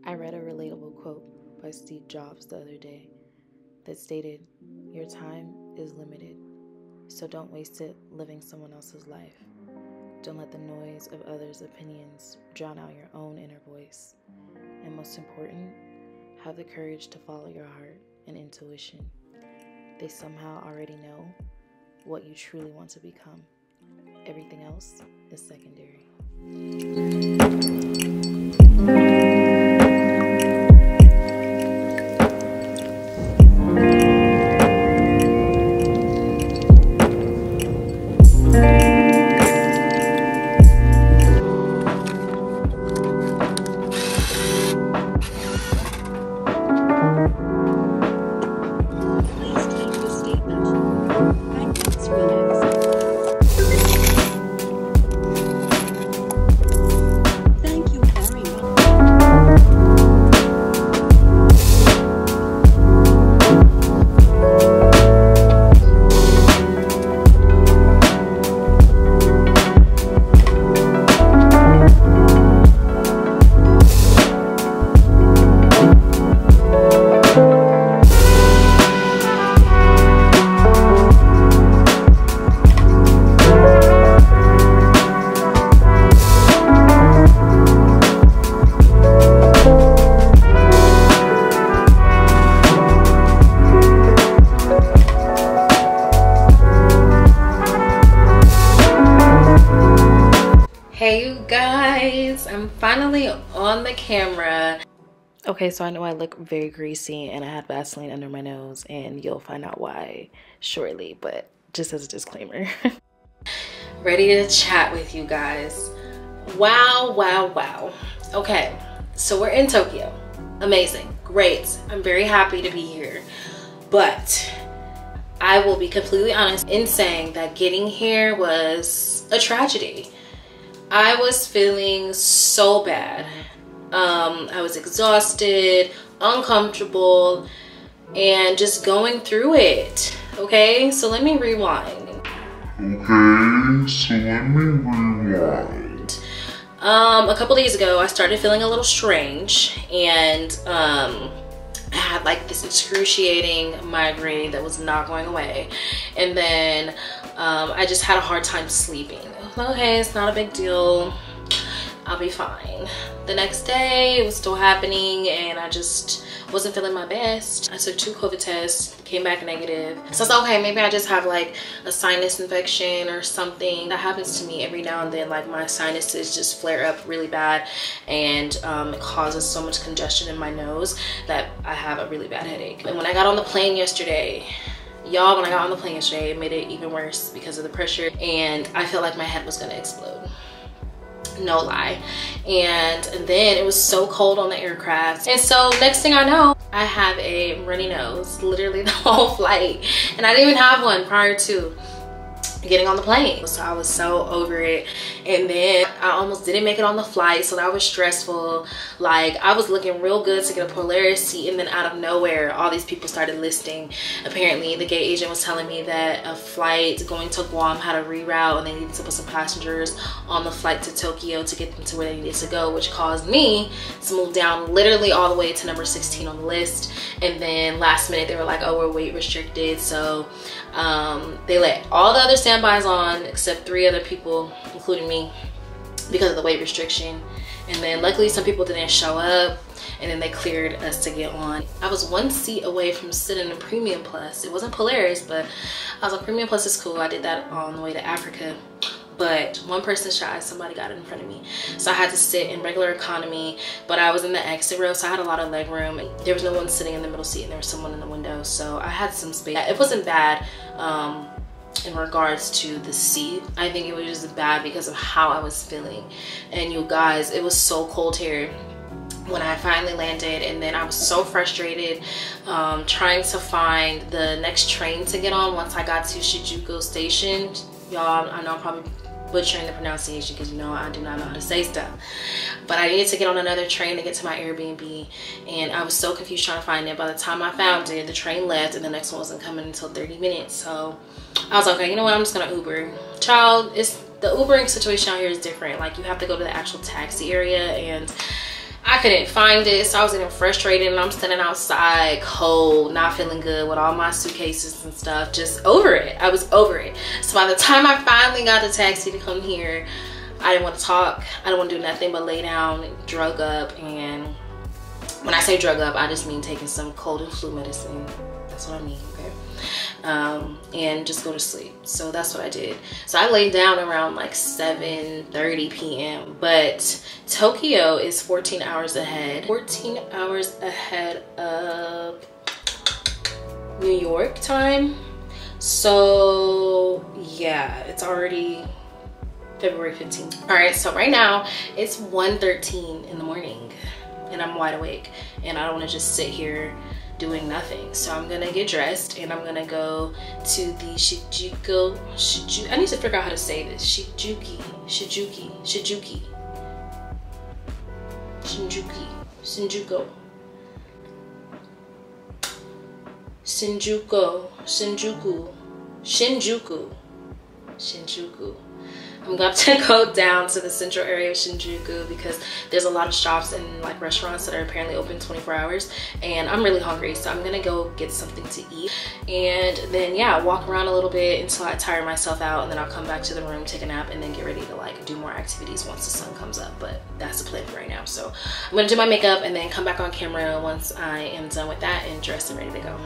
I read a relatable quote by Steve Jobs the other day that stated, "Your time is limited, so don't waste it living someone else's life. Don't let the noise of others' opinions drown out your own inner voice. And most important, have the courage to follow your heart and intuition. They somehow already know what you truly want to become. Everything else is secondary." Hey you guys, I'm finally on the camera. Okay, so I know I look very greasy and I had Vaseline under my nose, and you'll find out why shortly, but just as a disclaimer. Ready to chat with you guys. Wow. Okay, so we're in Tokyo. Amazing, great. I'm very happy to be here, but I will be completely honest in saying that getting here was a tragedy. I was feeling so bad. I was exhausted, uncomfortable, and just going through it. Okay, so let me rewind. A couple days ago, I started feeling a little strange, and I had like this excruciating migraine that was not going away, and then I just had a hard time sleeping. Okay, it's not a big deal, I'll be fine. The next day it was still happening and I just wasn't feeling my best. I took 2 COVID tests, came back negative. So I thought, okay, maybe I just have like a sinus infection or something. That happens to me every now and then. Like my sinuses just flare up really bad, and it causes so much congestion in my nose that I have a really bad headache. And when I got on the plane yesterday, y'all, when I got on the plane yesterday, it made it even worse because of the pressure, and I felt like my head was gonna explode. No lie. And then it was so cold on the aircraft, and so next thing I know, I have a runny nose literally the whole flight, and I didn't even have one prior to getting on the plane. So I was so over it, and then I almost didn't make it on the flight, so that was stressful. Like I was looking real good to get a Polaris seat, and then out of nowhere all these people started listing. Apparently the gate agent was telling me that a flight going to Guam had a reroute and they needed to put some passengers on the flight to Tokyo to get them to where they needed to go, which caused me to move down literally all the way to number 16 on the list. And then last minute they were like, oh, we're weight restricted, so they let all the other standbys on except 3 other people, including me, because of the weight restriction. And then luckily some people didn't show up, and then they cleared us to get on. I was 1 seat away from sitting in Premium Plus. It wasn't Polaris, but I was on Premium Plus. Is cool. I did that on the way to Africa, but one person shy, somebody got it in front of me, so I had to sit in regular economy, but I was in the exit row, so I had a lot of leg room. There was no one sitting in the middle seat, and there was someone in the window, so I had some space. It wasn't bad in regards to the seat. I think it was just bad because of how I was feeling. And you guys, it was so cold here when I finally landed, and then I was so frustrated trying to find the next train to get on once I got to Shinjuku Station. Y'all, I know I'm probably butchering the pronunciation because you know I do not know how to say stuff, but I needed to get on another train to get to my Airbnb, and I was so confused trying to find it. By the time I found it, the train left and the next one wasn't coming until 30 minutes. So I was like, okay, you know what, I'm just gonna Uber. Child, it's the Ubering situation out here is different. Like you have to go to the actual taxi area, and I couldn't find it, so I was getting frustrated, and I'm standing outside cold, not feeling good with all my suitcases and stuff, just over it. I was over it. So by the time I finally got the taxi to come here, I didn't want to talk. I didn't want to do nothing but lay down, drug up. And when I say drug up, I just mean taking some cold and flu medicine. That's what I mean, okay? And just go to sleep. So that's what I did. So I laid down around like 7:30 p.m. But Tokyo is 14 hours ahead. 14 hours ahead of New York time. So yeah, it's already February 15th. All right, so right now it's 1:13 in the morning and I'm wide awake and I don't want to just sit here doing nothing. So I'm gonna get dressed and I'm gonna go to the Shinjuku. I need to figure out how to say this. Shinjuku. I'm going to go down to the central area of Shinjuku because there's a lot of shops and like restaurants that are apparently open 24 hours and I'm really hungry, so I'm gonna go get something to eat and then yeah, walk around a little bit until I tire myself out, and then I'll come back to the room, take a nap, and then get ready to like do more activities once the sun comes up. But that's the plan for right now. So I'm gonna do my makeup and then come back on camera once I am done with that and dressed and ready to go.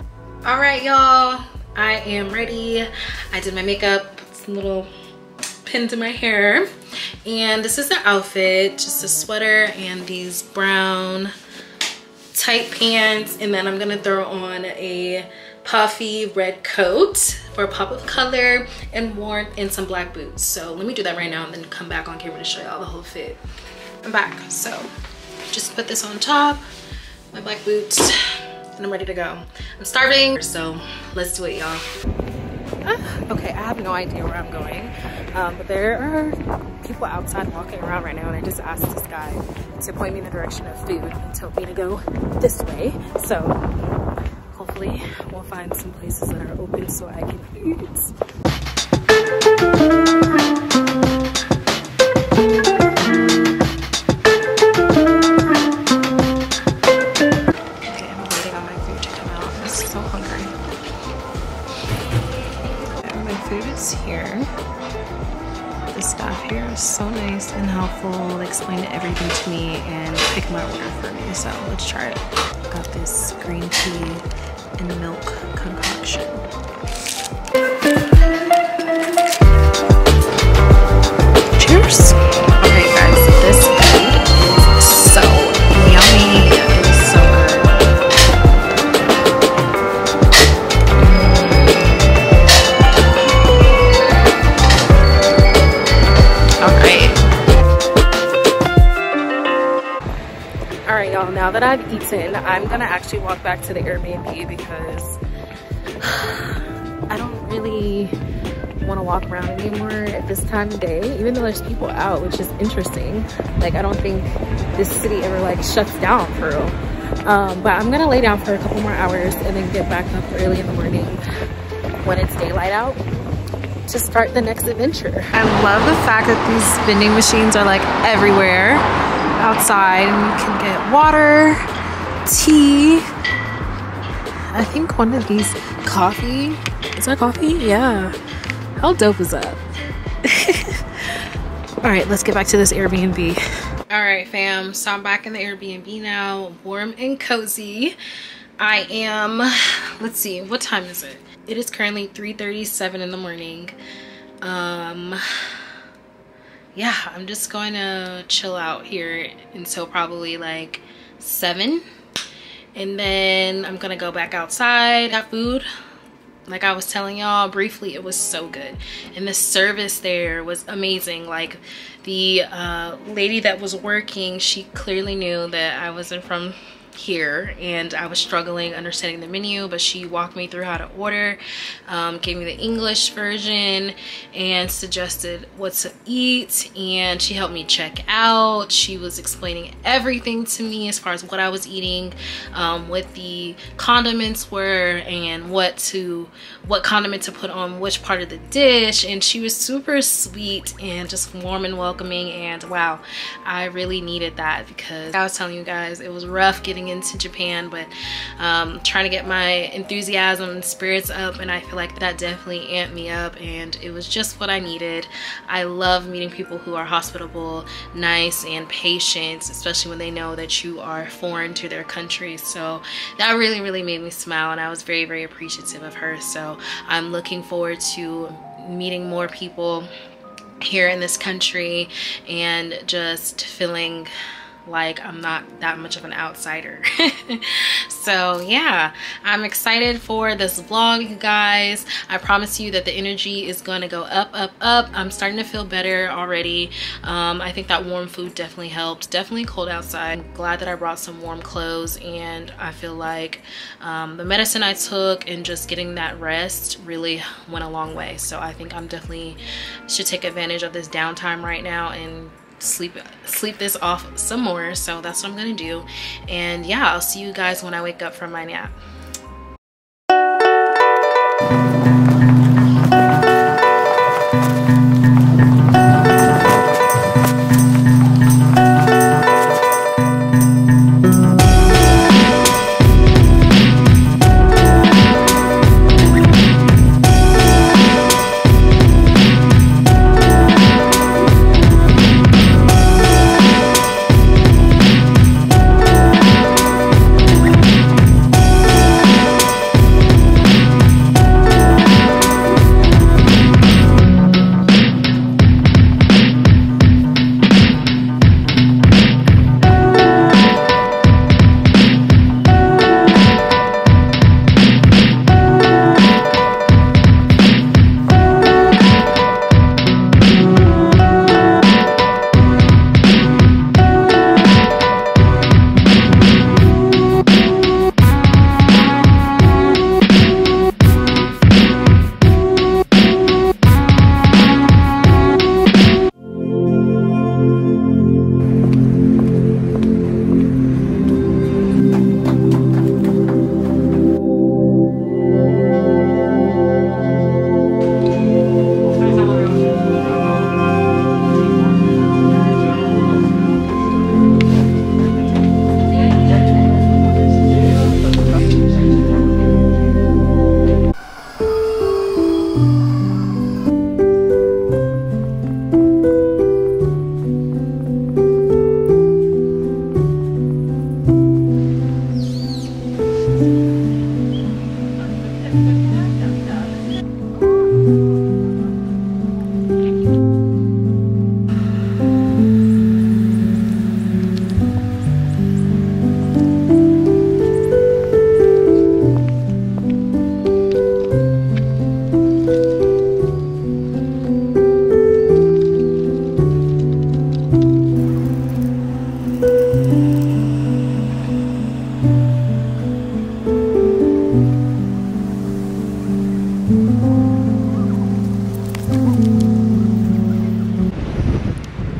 All right, y'all, I am ready. I did my makeup, put some little pins in my hair, and this is the outfit, just a sweater and these brown tight pants, and then I'm gonna throw on a puffy red coat for a pop of color and warmth and some black boots. So let me do that right now and then come back on camera to show y'all the whole fit. I'm back. So just put this on top, my black boots, and I'm ready to go. I'm starving, so let's do it, y'all. Okay, I have no idea where I'm going, but there are people outside walking around right now, and I just asked this guy to point me in the direction of food and told me to go this way. So hopefully we'll find some places that are open so I can eat. Okay, I'm waiting on my food to come out. I'm so hungry. Food is here. The staff here is so nice and helpful. They explained everything to me and picked my order for me. So let's try it. Got this green tea and milk concoction. Cheers. Okay, guys, this food is so yummy. It is so good. Now that I've eaten, I'm gonna actually walk back to the Airbnb because I don't really want to walk around anymore at this time of day, even though there's people out, which is interesting. Like, I don't think this city ever like shuts down for real. But I'm gonna lay down for a couple more hours and then get back up early in the morning when it's daylight out to start the next adventure. I love the fact that these vending machines are like everywhere outside, and you can get water, tea, I think one of these coffee. Is that coffee? Yeah. How dope is that? All right, let's get back to this Airbnb. All right, fam, so I'm back in the Airbnb now, warm and cozy. I am, let's see, what time is it? It is currently 3:37 in the morning. Yeah, I'm just going to chill out here until probably like 7, and then I'm gonna go back outside. Got food, like I was telling y'all briefly, it was so good, and the service there was amazing. Like, the lady that was working, she clearly knew that I wasn't from here, and I was struggling understanding the menu, but she walked me through how to order, gave me the English version and suggested what to eat, and she helped me check out. She was explaining everything to me as far as what I was eating, what the condiments were, and what condiment to put on which part of the dish. And she was super sweet and just warm and welcoming, and wow, I really needed that, because I was telling you guys it was rough getting into Japan, but trying to get my enthusiasm and spirits up, and I feel like that definitely amped me up, and it was just what I needed. I love meeting people who are hospitable, nice, and patient, especially when they know that you are foreign to their country. So that really made me smile, and I was very appreciative of her. So I'm looking forward to meeting more people here in this country and just feeling like I'm not that much of an outsider. So yeah, I'm excited for this vlog, you guys. I promise you that the energy is going to go up. I'm starting to feel better already. I think that warm food definitely helped. Definitely cold outside. I'm glad that I brought some warm clothes, and I feel like the medicine I took and just getting that rest really went a long way. So I think I'm definitely should take advantage of this downtime right now and sleep this off some more. So that's what I'm gonna do, and yeah, I'll see you guys when I wake up from my nap.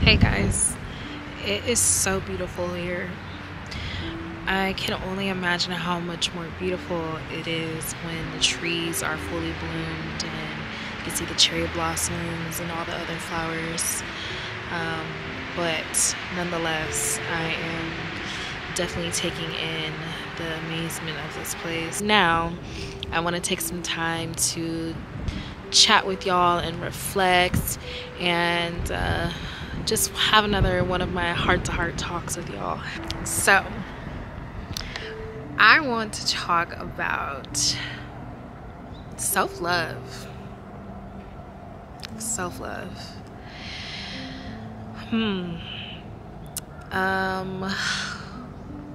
Hey guys, it is so beautiful here. I can only imagine how much more beautiful it is when the trees are fully bloomed and you can see the cherry blossoms and all the other flowers. But nonetheless, I am definitely taking in the amazement of this place. Now, I want to take some time to chat with y'all and reflect and just have another one of my heart-to-heart talks with y'all. So I want to talk about self-love.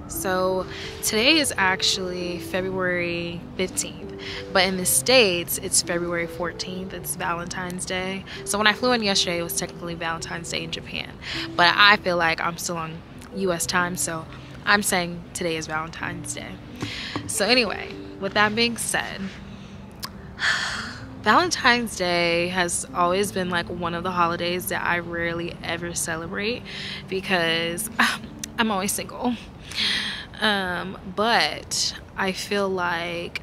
So today is actually February 15th, but in the States it's February 14th. It's Valentine's Day. So when I flew in yesterday, it was technically Valentine's Day in Japan, but I feel like I'm still on US time, so I'm saying today is Valentine's Day. So anyway, with that being said, Valentine's Day has always been like one of the holidays that I rarely ever celebrate because I'm always single. But I feel like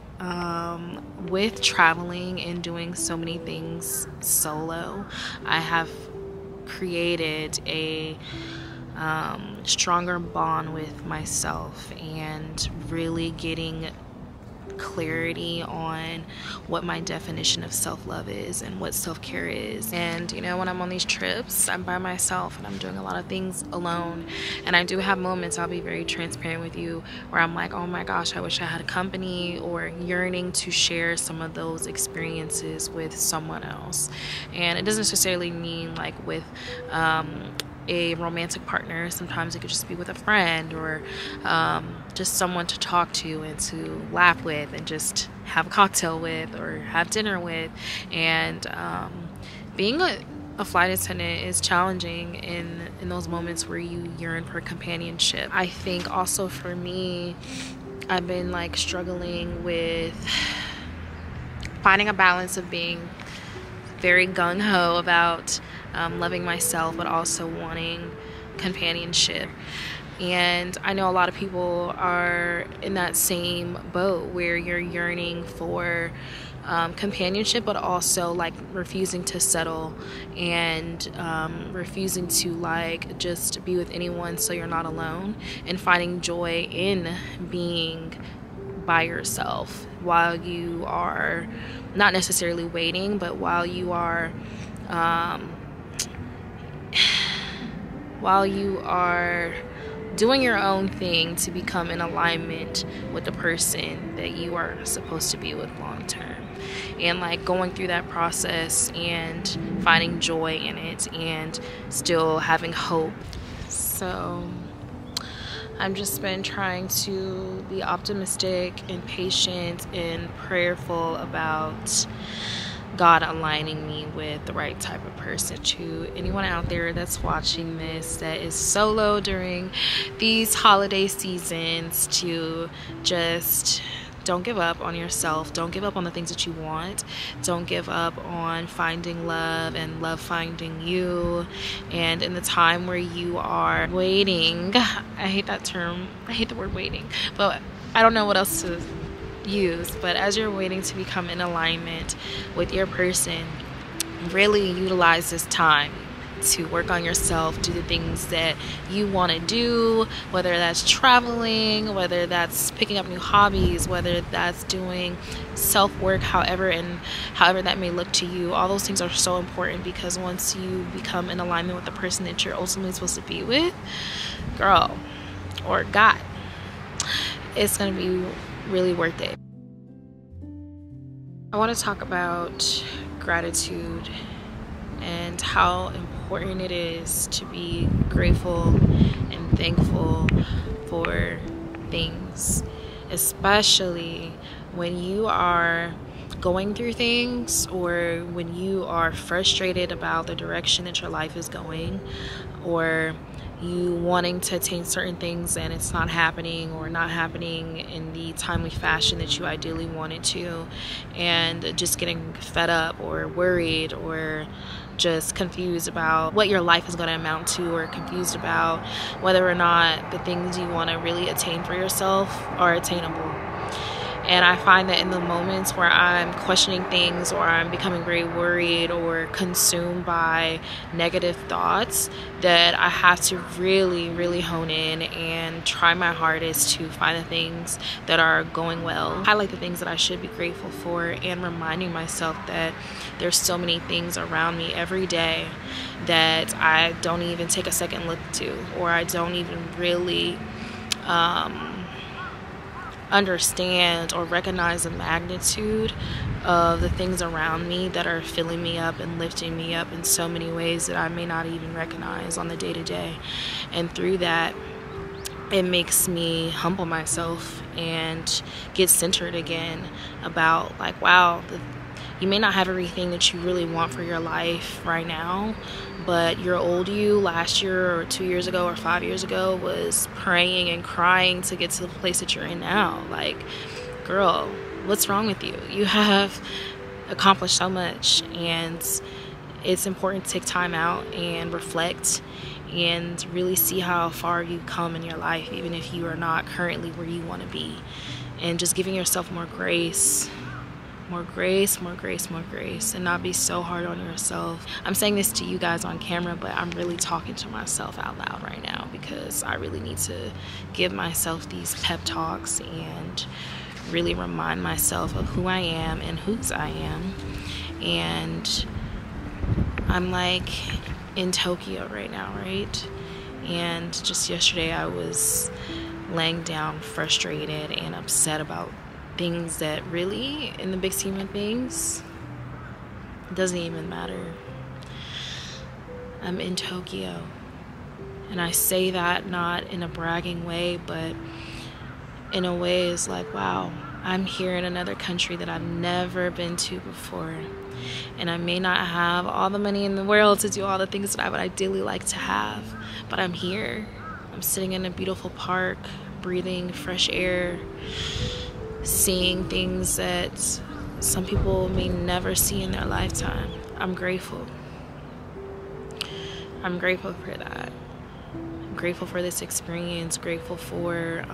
with traveling and doing so many things solo, I have created a stronger bond with myself and really getting clarity on what my definition of self-love is and what self-care is. And you know, when I'm on these trips, I'm by myself and I'm doing a lot of things alone, and I do have moments, I'll be very transparent with you, where I'm like, oh my gosh, I wish I had a company, or yearning to share some of those experiences with someone else. And it doesn't necessarily mean like with a romantic partner. Sometimes it could just be with a friend, or just someone to talk to and to laugh with and just have a cocktail with or have dinner with. And being a flight attendant is challenging in those moments where you yearn for companionship. I think also for me, I've been like struggling with finding a balance of being very gung-ho about loving myself, but also wanting companionship. And I know a lot of people are in that same boat where you're yearning for companionship, but also like refusing to settle and refusing to like just be with anyone so you're not alone, and finding joy in being by yourself while you are not necessarily waiting, but while you are doing your own thing to become in alignment with the person that you are supposed to be with long term. And like going through that process and finding joy in it and still having hope. So I've just been trying to be optimistic and patient and prayerful about God aligning me with the right type of person. To anyone out there that's watching this that is solo during these holiday seasons, to just don't give up on yourself. Don't give up on the things that you want. Don't give up on finding love and love finding you. And in the time where you are waiting, I hate that term. I hate the word waiting, but I don't know what else to use. But as you're waiting to become in alignment with your person, really utilize this time to work on yourself, do the things that you want to do, whether that's traveling, whether that's picking up new hobbies, whether that's doing self-work, however that may look to you. All those things are so important, because once you become in alignment with the person that you're ultimately supposed to be with, girl or guy, it's going to be really worth it. I want to talk about gratitude and how important it is to be grateful and thankful for things, especially when you are going through things, or when you are frustrated about the direction that your life is going, or you wanting to attain certain things and it's not happening, or not happening in the timely fashion that you ideally wanted to, and just getting fed up or worried or just confused about what your life is going to amount to, or confused about whether or not the things you want to really attain for yourself are attainable. And I find that in the moments where I'm questioning things, or I'm becoming very worried or consumed by negative thoughts, that I have to really, really hone in and try my hardest to find the things that are going well, highlight the things that I should be grateful for, and reminding myself that there's so many things around me every day that I don't even take a second look to, or I don't even really understand or recognize the magnitude of the things around me that are filling me up and lifting me up in so many ways that I may not even recognize on the day-to-day. And through that, it makes me humble myself and get centered again about like, wow, You may not have everything that you really want for your life right now, but your old you last year or 2 years ago or 5 years ago was praying and crying to get to the place that you're in now. Like, girl, what's wrong with you? You have accomplished so much, and it's important to take time out and reflect and really see how far you've come in your life, even if you are not currently where you want to be. And just giving yourself more grace, and not be so hard on yourself. I'm saying this to you guys on camera, but I'm really talking to myself out loud right now, because I really need to give myself these pep talks and really remind myself of who I am and whose I am. And I'm like in Tokyo right now, right? And just yesterday I was laying down frustrated and upset about things that really, in the big scheme of things, doesn't even matter. I'm in Tokyo, and I say that not in a bragging way, but in a way it's like, wow, I'm here in another country that I've never been to before, and I may not have all the money in the world to do all the things that I would ideally like to have, but I'm here. I'm sitting in a beautiful park, breathing fresh air, seeing things that some people may never see in their lifetime. I'm grateful. I'm grateful for that. I'm grateful for this experience, grateful for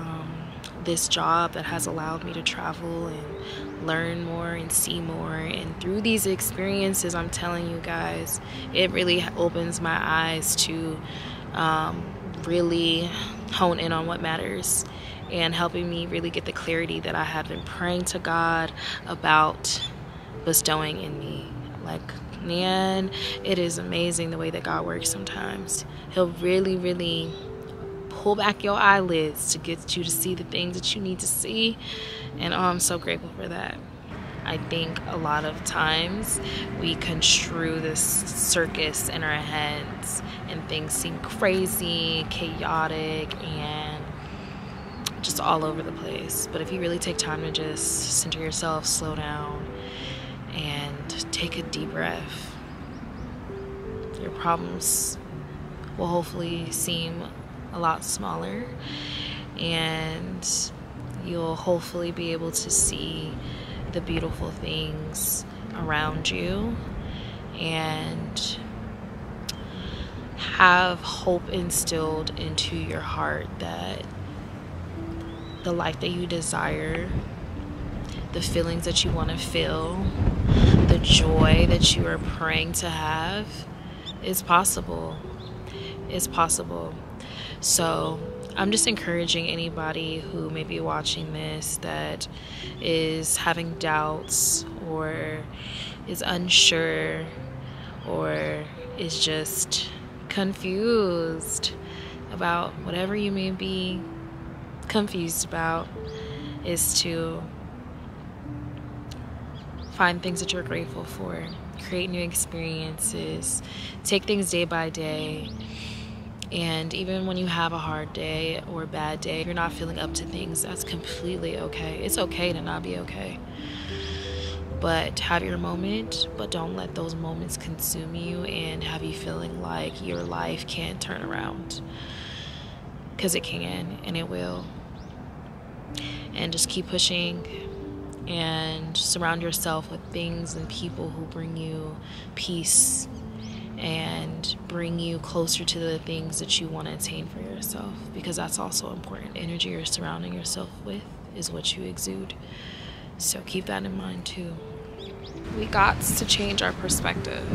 this job that has allowed me to travel and learn more and see more. And through these experiences, I'm telling you guys, it really opens my eyes to really hone in on what matters, and helping me really get the clarity that I have been praying to God about bestowing in me. Like, man, it is amazing the way that God works sometimes. He'll really, really pull back your eyelids to get you to see the things that you need to see. And I'm so grateful for that. I think a lot of times we construe this circus in our heads, and things seem crazy, chaotic, and just all over the place. But if you really take time to just center yourself, slow down, and take a deep breath, your problems will hopefully seem a lot smaller, and you'll hopefully be able to see the beautiful things around you and have hope instilled into your heart that the life that you desire, the feelings that you want to feel, the joy that you are praying to have is possible. It's possible. So I'm just encouraging anybody who may be watching this that is having doubts or is unsure or is just confused about whatever you may be confused about, is to find things that you're grateful for, create new experiences, take things day by day. And even when you have a hard day or a bad day, if you're not feeling up to things, that's completely okay. It's okay to not be okay. But have your moment, but don't let those moments consume you and have you feeling like your life can't turn around. Because it can, and it will. And just keep pushing and surround yourself with things and people who bring you peace and bring you closer to the things that you want to attain for yourself, because that's also important. Energy you're surrounding yourself with is what you exude. So keep that in mind too. We got to change our perspective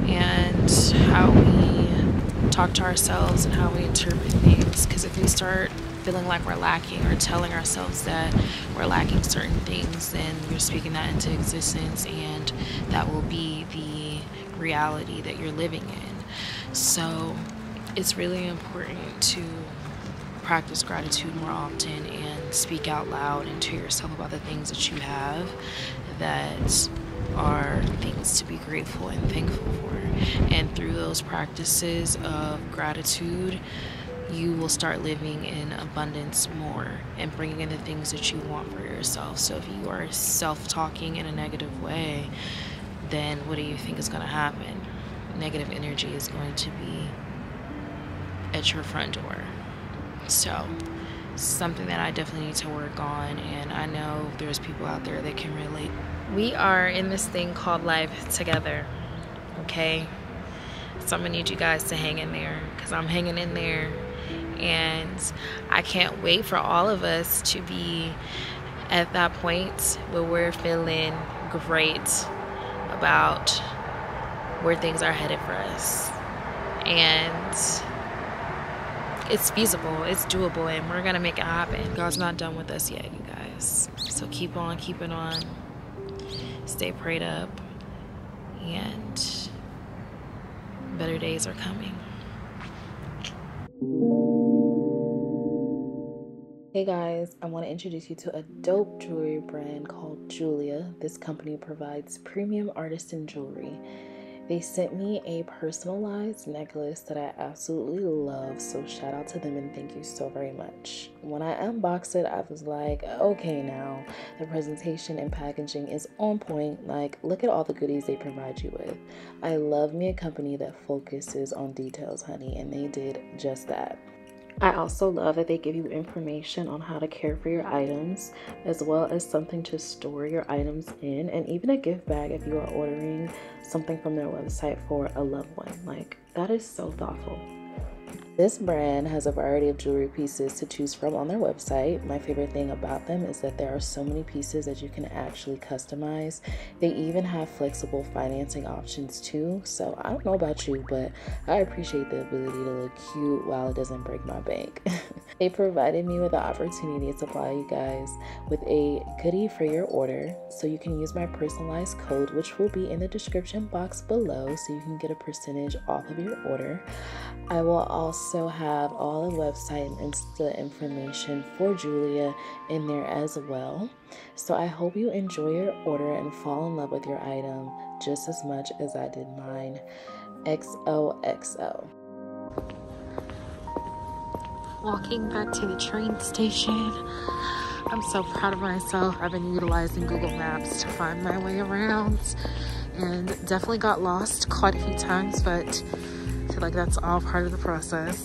and how we talk to ourselves and how we interpret things, because if we start feeling like we're lacking or telling ourselves that we're lacking certain things, then you're speaking that into existence, and that will be the reality that you're living in. So it's really important to practice gratitude more often and speak out loud and to yourself about the things that you have that are things to be grateful and thankful for. And through those practices of gratitude, you will start living in abundance more and bringing in the things that you want for yourself. So if you are self-talking in a negative way, then what do you think is going to happen? Negative energy is going to be at your front door. So something that I definitely need to work on, and I know there's people out there that can relate. We are in this thing called life together, okay? So I'm gonna need you guys to hang in there, because I'm hanging in there, and I can't wait for all of us to be at that point where we're feeling great about where things are headed for us. And it's feasible, it's doable, and we're gonna make it happen. God's not done with us yet, you guys. So keep on keeping on. Stay prayed up, and better days are coming. Hey guys, I want to introduce you to a dope jewelry brand called Jeulia. This company provides premium artisan jewelry. They sent me a personalized necklace that I absolutely love, so shout out to them and thank you so very much. When I unboxed it, I was like, okay, now the presentation and packaging is on point. Like, look at all the goodies they provide you with. I love me a company that focuses on details, honey, and they did just that. I also love that they give you information on how to care for your items, as well as something to store your items in, and even a gift bag if you are ordering something from their website for a loved one. Like, that is so thoughtful. This brand has a variety of jewelry pieces to choose from on their website. My favorite thing about them is that there are so many pieces that you can actually customize. They even have flexible financing options too. So I don't know about you, but I appreciate the ability to look cute while it doesn't break my bank. They provided me with the opportunity to supply you guys with a goodie for your order. So you can use my personalized code, which will be in the description box below, so you can get a percentage off of your order. I will also have all the website and Insta information for Jeulia in there as well. So I hope you enjoy your order and fall in love with your item just as much as I did mine. XoXo. Walking back to the train station. I'm so proud of myself. I've been utilizing Google Maps to find my way around, and definitely got lost quite a few times, but I feel like that's all part of the process.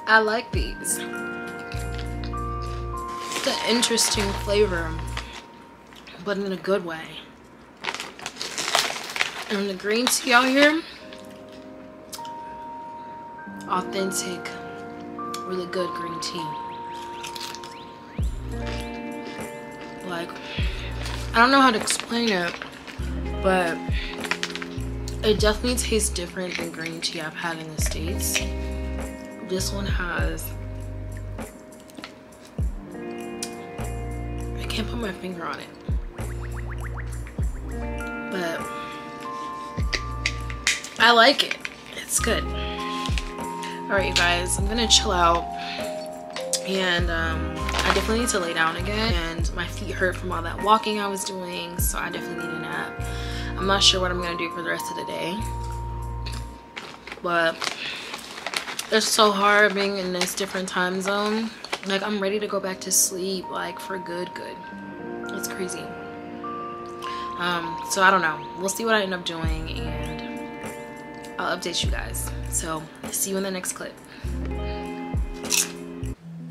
I like these. It's an interesting flavor, but in a good way. And the green tea out here, authentic, really good green tea. Like, I don't know how to explain it, but it definitely tastes different than green tea I've had in the States. This one has, I can't put my finger on it, but I like it. It's good. Alright, you guys, I'm gonna chill out, and I definitely need to lay down again, and my feet hurt from all that walking I was doing, so I definitely need a nap. I'm not sure what I'm gonna do for the rest of the day, but it's so hard being in this different time zone. Like, I'm ready to go back to sleep, like, for good. It's crazy. So I don't know. We'll see what I end up doing, and I'll update you guys. So see you in the next clip.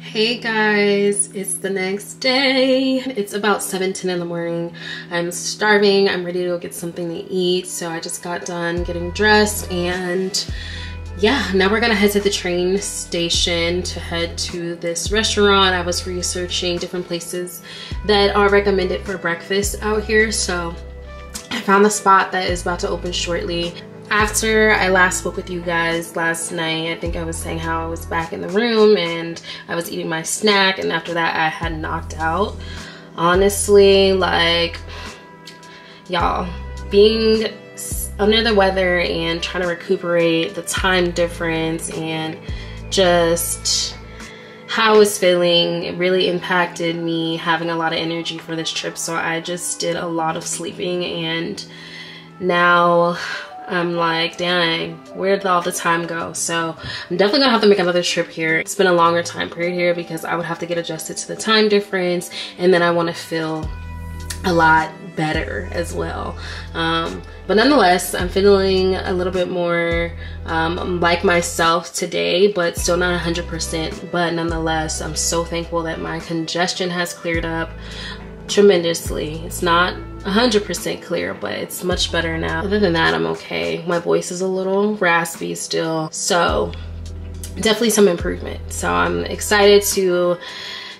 Hey guys, it's the next day. It's about 7:10 in the morning. I'm starving. I'm ready to go get something to eat. So I just got done getting dressed, and yeah, now we're gonna head to the train station to head to this restaurant. I was researching different places that are recommended for breakfast out here, so I found the spot that is about to open shortly. After I last spoke with you guys last night, I think I was saying how I was back in the room and I was eating my snack, and after that I had knocked out. Honestly, like, y'all, being under the weather and trying to recuperate, the time difference, and just how I was feeling, it really impacted me having a lot of energy for this trip. So I just did a lot of sleeping, and now I'm like, dang, where did all the time go? So I'm definitely gonna have to make another trip here. It's been a longer time period here because I would have to get adjusted to the time difference, and then I want to feel a lot better as well. But nonetheless, I'm feeling a little bit more like myself today, but still not 100%. But nonetheless, I'm so thankful that my congestion has cleared up tremendously. It's not 100% clear, but it's much better now. Other than that, I'm okay. My voice is a little raspy still, so definitely some improvement. So I'm excited to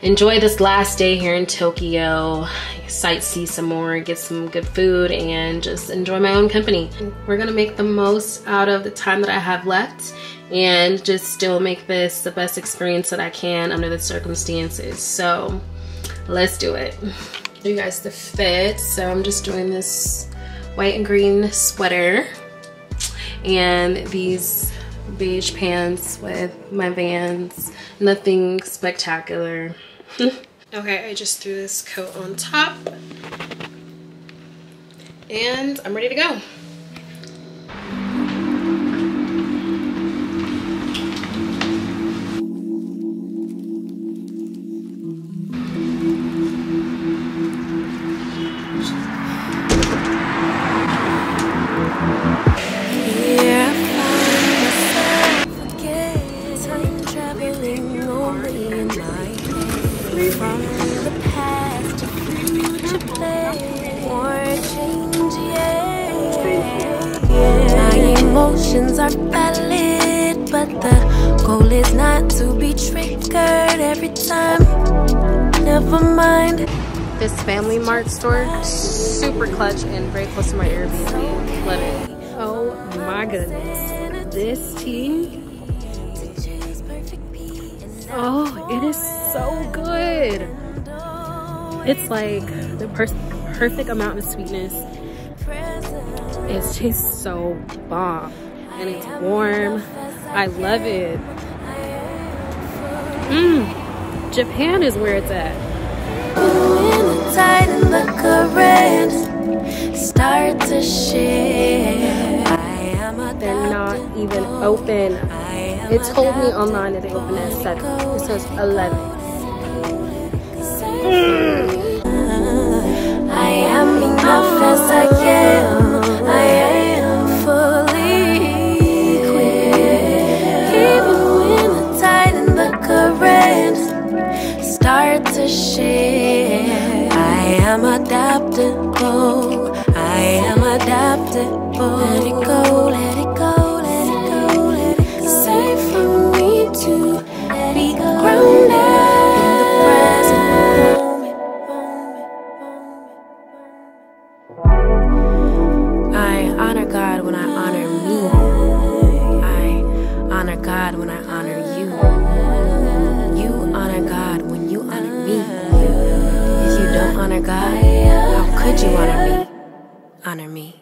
enjoy this last day here in Tokyo, sightsee some more, get some good food, and just enjoy my own company. We're gonna make the most out of the time that I have left and just still make this the best experience that I can under the circumstances. So let's do it. You guys the fit. So I'm just doing this white and green sweater and these beige pants with my Vans. Nothing spectacular. Okay, I just threw this coat on top and I'm ready to go. Emotions are valid, but the goal is not to be triggered every time. Never mind. This Family Mart store, super clutch and very close to my Airbnb. Love it. Oh my goodness. This tea. Oh, it is so good. It's like the perfect amount of sweetness. It tastes so bomb and it's warm. I love it. Japan is where it's at. Start to share. They're not even open. It told me online that they open at 7. It says 11. I am enough as I am. I am fully equipped. Even when the tide and the current start to share, I am adaptable. I am adaptable. Let it go, let it go, let it go, let it go. Safe for me to be grounded in the present moment. I honor God when I honor me. I honor God when I honor you. You honor God when you honor me. If you don't honor God, how could you honor me? Honor me.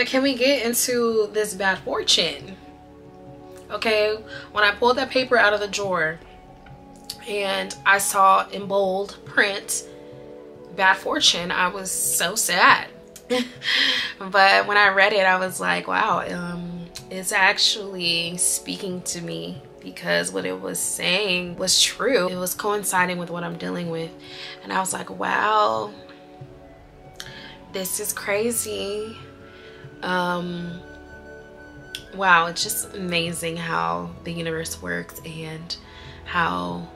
But can we get into this bad fortune? Okay, when I pulled that paper out of the drawer and I saw in bold print bad fortune, I was so sad. But when I read it, I was like, wow, it's actually speaking to me, because what it was saying was true. It was coinciding with what I'm dealing with. And I was like, wow, this is crazy. Wow, it's just amazing how the universe works and how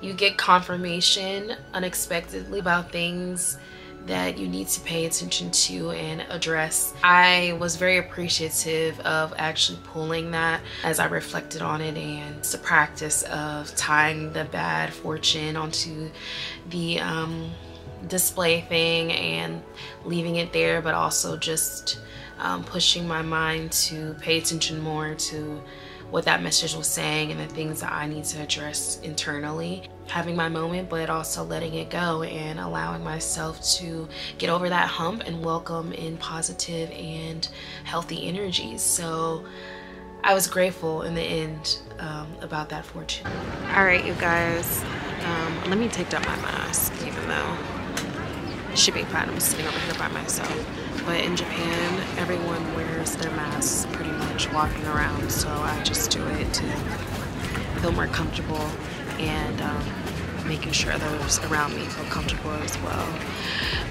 you get confirmation unexpectedly about things that you need to pay attention to and address. I was very appreciative of actually pulling that as I reflected on it, and it's the practice of tying the bad fortune onto the display thing and leaving it there, but also just pushing my mind to pay attention more to what that message was saying and the things that I need to address internally. Having my moment, but also letting it go and allowing myself to get over that hump and welcome in positive and healthy energies. So I was grateful in the end about that fortune. All right, you guys, let me take down my mask, even though it should be fine. I'm sitting over here by myself. But in Japan, everyone wears their masks pretty much walking around, so I just do it to feel more comfortable and making sure those around me feel comfortable as well.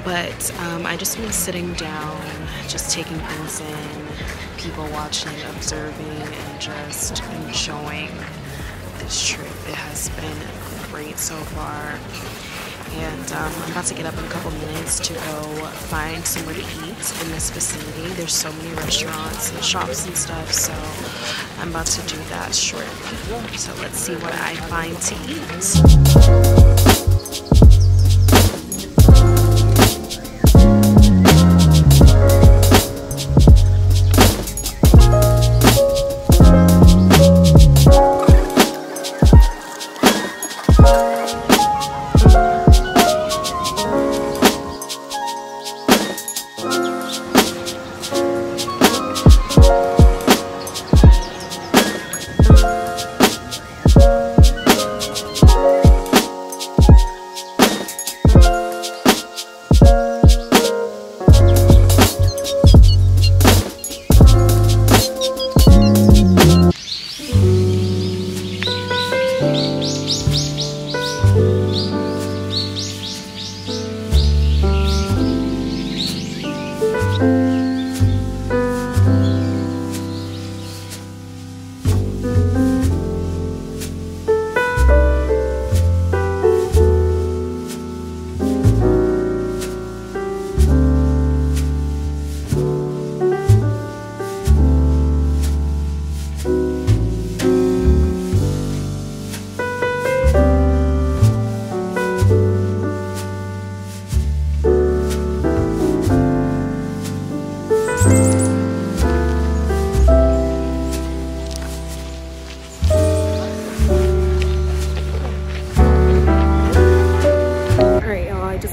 But I just been sitting down, just taking things in, people watching, observing, and just enjoying this trip. It has been great so far. And I'm about to get up in a couple minutes to go find somewhere to eat in this vicinity. There's so many restaurants and shops and stuff, so I'm about to do that shortly. So let's see what I find to eat.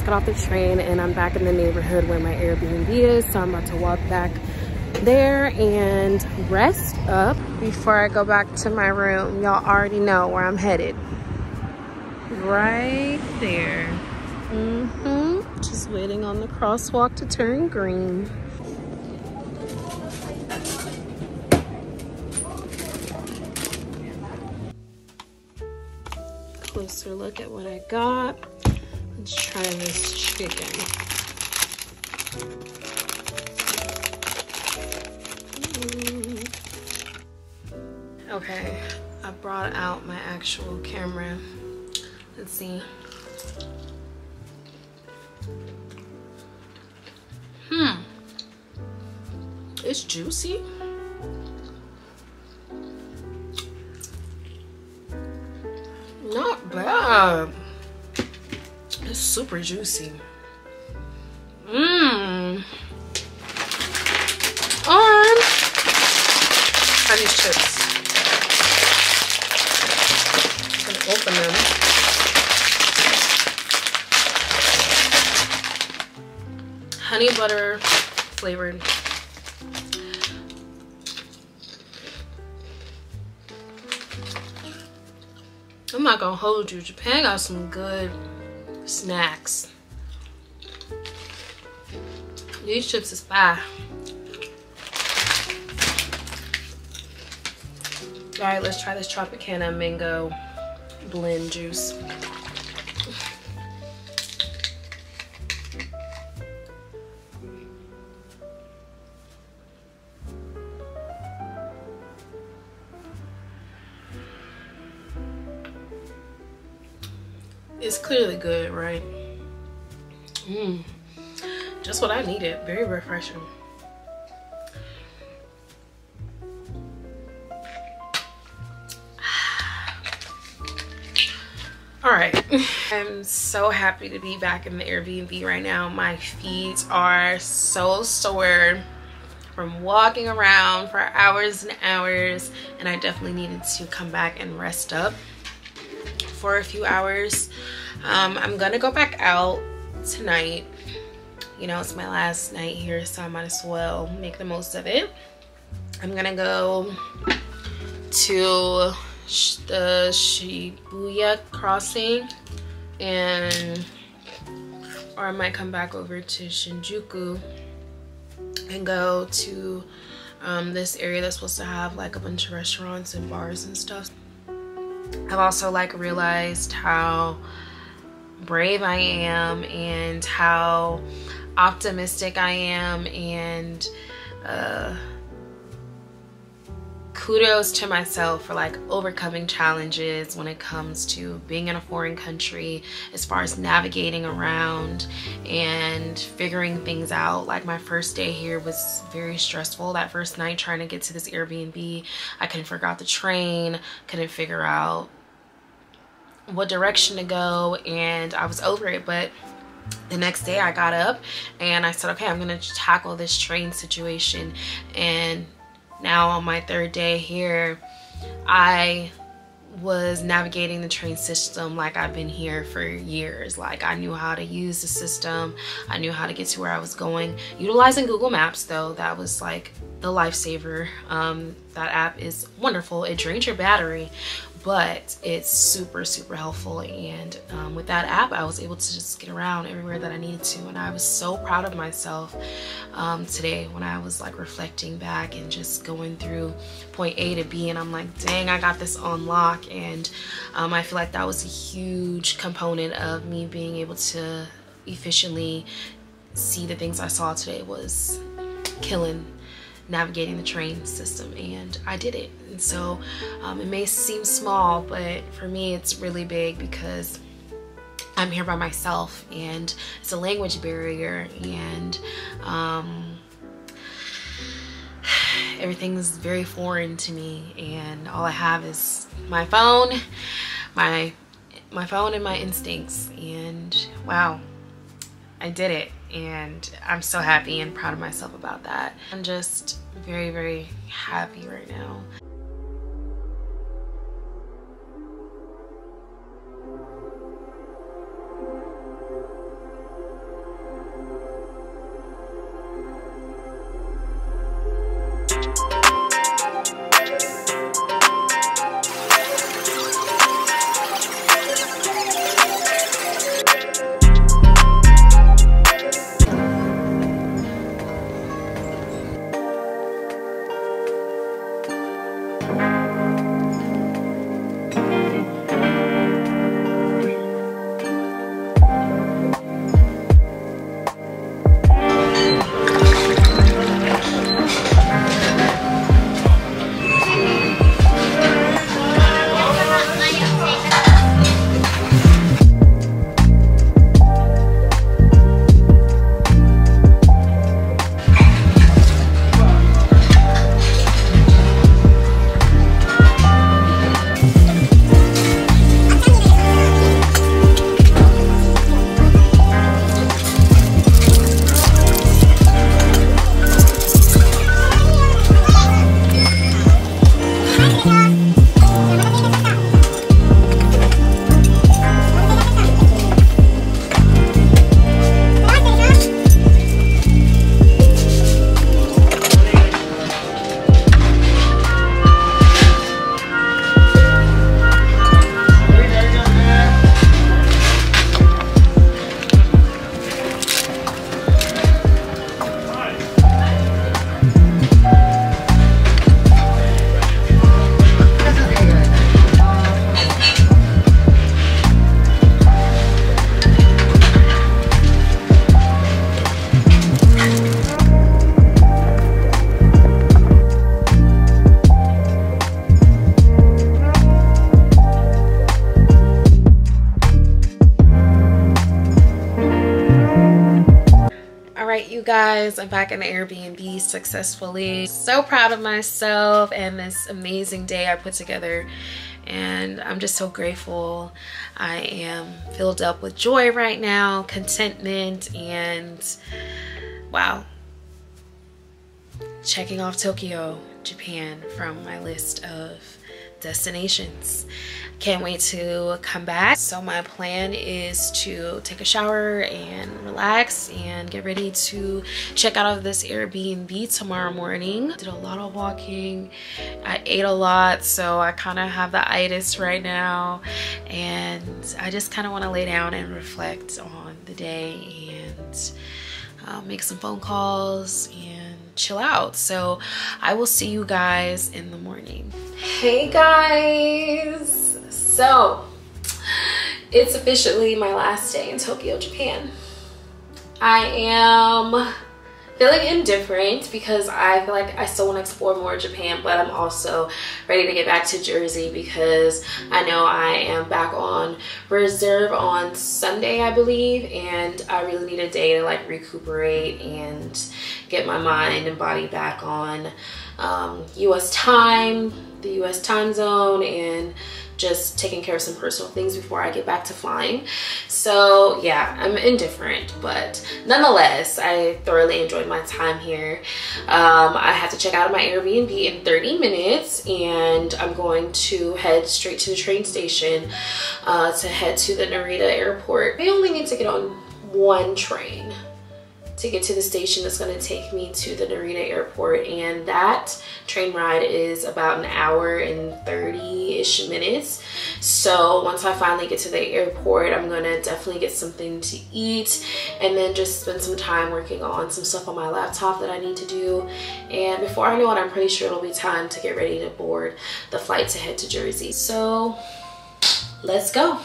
Off the train and I'm back in the neighborhood where my Airbnb is, so I'm about to walk back there and rest up before I go back to my room. Y'all already know where I'm headed. Right there. Just waiting on the crosswalk to turn green. Closer look at what I got. Let's try this chicken. Okay, I brought out my actual camera. Let's see. It's juicy. Not bad. It's super juicy. Try these chips. I'm gonna open them. honey butter flavored. I'm not gonna hold you. Japan got some good snacks. These chips is fire. All right, let's try this Tropicana mango blend juice. It's clearly good, right? Just what I needed. Very refreshing. All right, I'm so happy to be back in the Airbnb right now. My feet are so sore from walking around for hours and hours, and I definitely needed to come back and rest up for a few hours. I'm gonna go back out tonight. You know, it's my last night here, so I might as well make the most of it. I'm gonna go to the Shibuya crossing, or I might come back over to Shinjuku and go to this area that's supposed to have like a bunch of restaurants and bars and stuff. I've also like realized how brave I am and how optimistic I am, and kudos to myself for like overcoming challenges when it comes to being in a foreign country, as far as navigating around and figuring things out. Like my first day here was very stressful. That first night trying to get to this Airbnb, I couldn't figure out the train, couldn't figure out what direction to go, and I was over it. But the next day I got up and I said, okay, I'm gonna tackle this train situation. And now on my third day here, I was navigating the train system like I've been here for years. Like I knew how to use the system, I knew how to get to where I was going. Utilizing Google Maps though, that was like the lifesaver. That app is wonderful. It drains your battery, but it's super helpful. And with that app I was able to just get around everywhere that I needed to, and I was so proud of myself today when I was like reflecting back and just going through point A to B, and I'm like, dang, I got this on lock. And I feel like that was a huge component of me being able to efficiently see the things I saw today. Was killing navigating the train system, and I did it. And so it may seem small, but for me it's really big because I'm here by myself and it's a language barrier, and everything's very foreign to me, and all I have is my phone, my phone and my instincts. And wow, I did it, and I'm so happy and proud of myself about that. I'm just very happy right now. right, you guys, I'm back in the Airbnb successfully. So proud of myself and this amazing day I put together, and I'm just so grateful. I am filled up with joy right now, contentment, and wow, checking off Tokyo, Japan from my list of destinations. Can't wait to come back. So my plan is to take a shower and relax and get ready to check out of this Airbnb tomorrow morning. Did a lot of walking. I ate a lot, so I kind of have the itis right now, and I just kind of want to lay down and reflect on the day and make some phone calls and chill out. So I will see you guys in the morning. Hey guys, so it's officially my last day in Tokyo, Japan. I am feeling indifferent because I feel like I still want to explore more Japan, but I'm also ready to get back to Jersey because I know I am back on reserve on Sunday, I believe, and I really need a day to like recuperate and get my mind and body back on US time, the US time zone, and just taking care of some personal things before I get back to flying. So yeah, I'm indifferent, but nonetheless, I thoroughly enjoyed my time here. I have to check out of my Airbnb in 30 minutes, and I'm going to head straight to the train station to head to the Narita airport. I only need to get on one train to get to the station that's going to take me to the Narita airport, and that train ride is about an hour and 30-ish minutes. So once I finally get to the airport, I'm going to definitely get something to eat and then just spend some time working on some stuff on my laptop that I need to do. And before I know it, I'm pretty sure it'll be time to get ready to board the flight to head to Jersey. So let's go.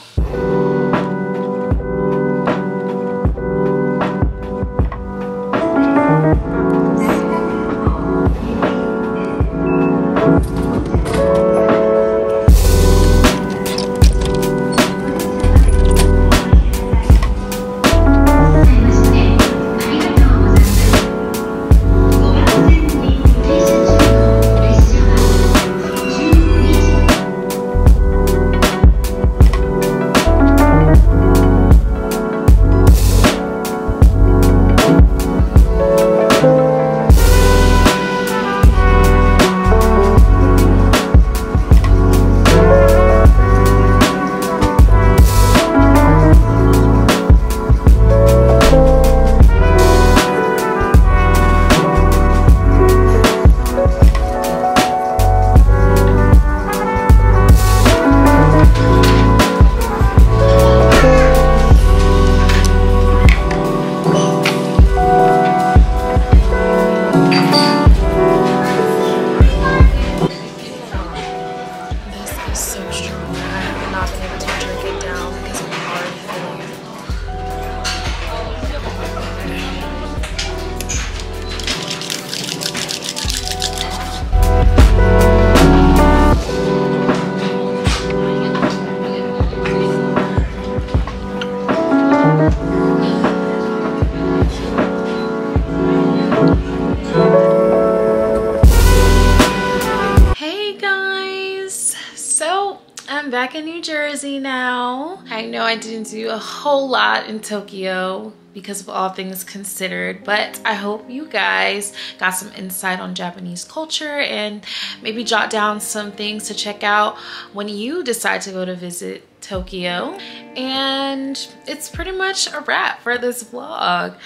I'm back in New Jersey now. I know I didn't do a whole lot in Tokyo because of all things considered, but I hope you guys got some insight on Japanese culture and maybe jot down some things to check out when you decide to go to visit Tokyo. And it's pretty much a wrap for this vlog.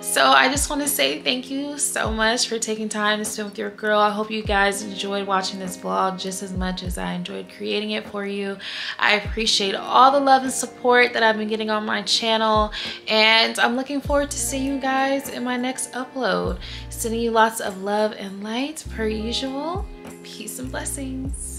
So I just want to say thank you so much for taking time to spend with your girl. I hope you guys enjoyed watching this vlog just as much as I enjoyed creating it for you. I appreciate all the love and support that I've been getting on my channel, and I'm looking forward to seeing you guys in my next upload. Sending you lots of love and light per usual. Peace and blessings.